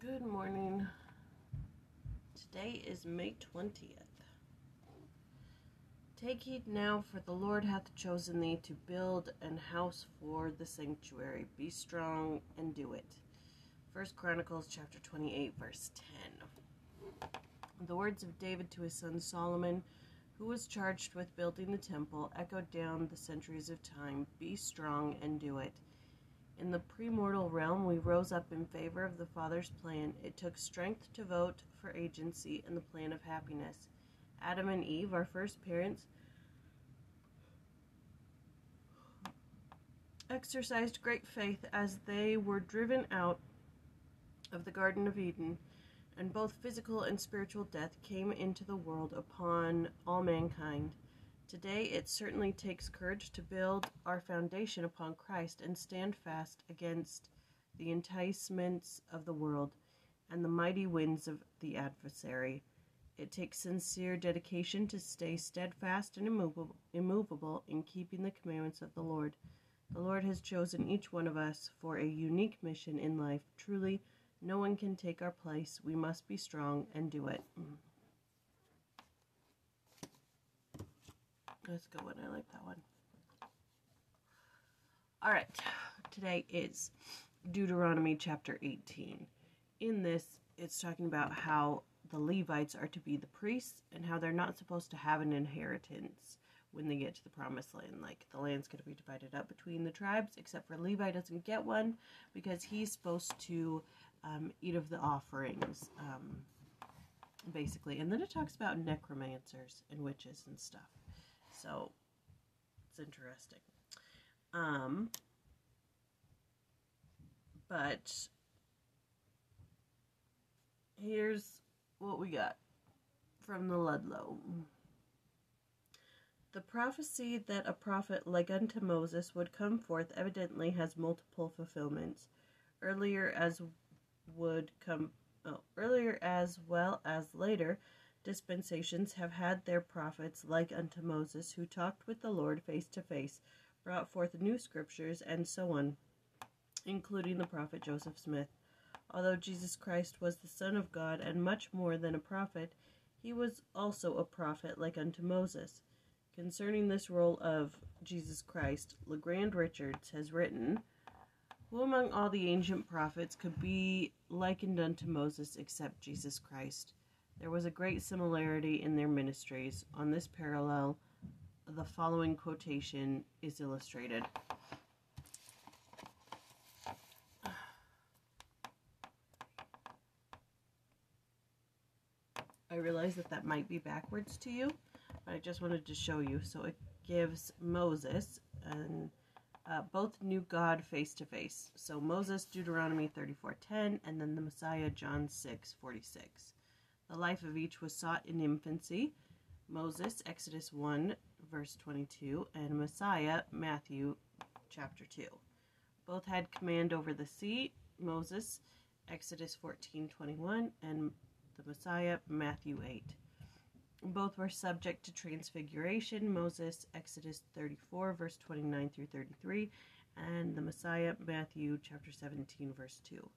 Good morning. Today is May 20th. Take heed now, for the Lord hath chosen thee to build an house for the sanctuary. Be strong and do it. 1 Chronicles chapter 28, verse 10. The words of David to his son Solomon, who was charged with building the temple, echoed down the centuries of time. Be strong and do it. In the premortal realm, we rose up in favor of the Father's plan. It took strength to vote for agency and the plan of happiness. Adam and Eve, our first parents, exercised great faith as they were driven out of the Garden of Eden, and both physical and spiritual death came into the world upon all mankind. Today, it certainly takes courage to build our foundation upon Christ and stand fast against the enticements of the world and the mighty winds of the adversary. It takes sincere dedication to stay steadfast and immovable in keeping the commandments of the Lord. The Lord has chosen each one of us for a unique mission in life. Truly, no one can take our place. We must be strong and do it. That's a good one. I like that one. All right. Today is Deuteronomy chapter 18. In this, it's talking about how the Levites are to be the priests and how they're not supposed to have an inheritance when they get to the promised land. Like, the land's going to be divided up between the tribes, except for Levi doesn't get one because he's supposed to eat of the offerings, basically. And then it talks about necromancers and witches and stuff. So, it's interesting. But here's what we got from the Ludlow. The prophecy that a prophet like unto Moses would come forth evidently has multiple fulfillments. Earlier as well as later dispensations have had their prophets like unto Moses, who talked with the Lord face to face, brought forth new scriptures, and so on, including the prophet Joseph Smith. Although Jesus Christ was the Son of God and much more than a prophet, he was also a prophet like unto Moses. Concerning this role of Jesus Christ, LeGrand Richards has written, who among all the ancient prophets could be likened unto Moses except Jesus Christ? There was a great similarity in their ministries. On this parallel, the following quotation is illustrated. I realize that might be backwards to you, but I just wanted to show you. So it gives Moses and both knew God face to face. So Moses, Deuteronomy 34:10, and then the Messiah, John 6:46. The life of each was sought in infancy. Moses, Exodus 1, verse 22, and Messiah, Matthew chapter 2. Both had command over the sea. Moses, Exodus 14:21, and the Messiah, Matthew 8. Both were subject to transfiguration. Moses, Exodus 34, verse 29 through 33, and the Messiah, Matthew chapter 17, verse 2.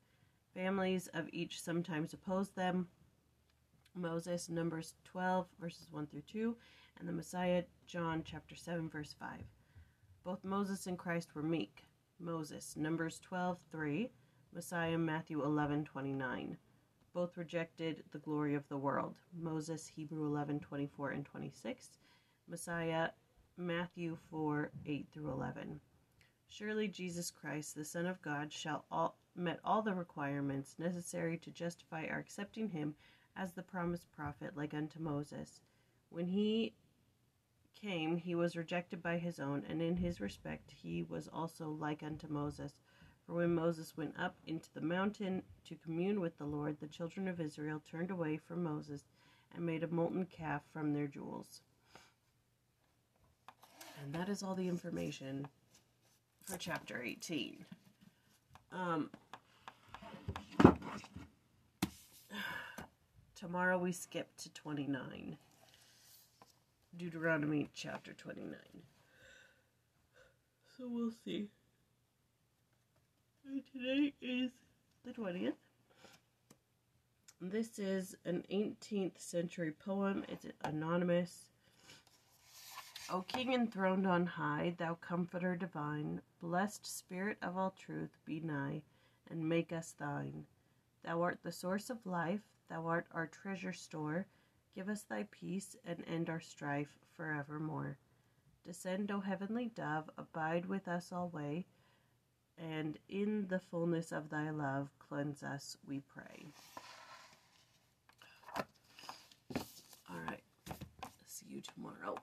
Families of each sometimes opposed them. Moses, Numbers 12, verses 1 through 2, and the Messiah, John chapter 7, verse 5. Both Moses and Christ were meek. Moses, Numbers 12:3, Messiah, Matthew 11:29. Both rejected the glory of the world. Moses, Hebrew 11:24 and 26. Messiah, Matthew 4:8 through 11. Surely Jesus Christ, the Son of God, met all the requirements necessary to justify our accepting him as the promised prophet like unto Moses. When he came, he was rejected by his own, and in his respect he was also like unto Moses. For when Moses went up into the mountain to commune with the Lord, the children of Israel turned away from Moses and made a molten calf from their jewels. And that is all the information for chapter 18. Tomorrow we skip to 29. Deuteronomy chapter 29. So we'll see. And today is the 20th. This is an 18th century poem. It's anonymous. O King enthroned on high, thou Comforter divine, blessed Spirit of all truth, be nigh, and make us thine. Thou art the source of life, thou art our treasure store. Give us thy peace, and end our strife forevermore. Descend, O heavenly dove, abide with us alway, and in the fullness of thy love, cleanse us, we pray. All right. See you tomorrow.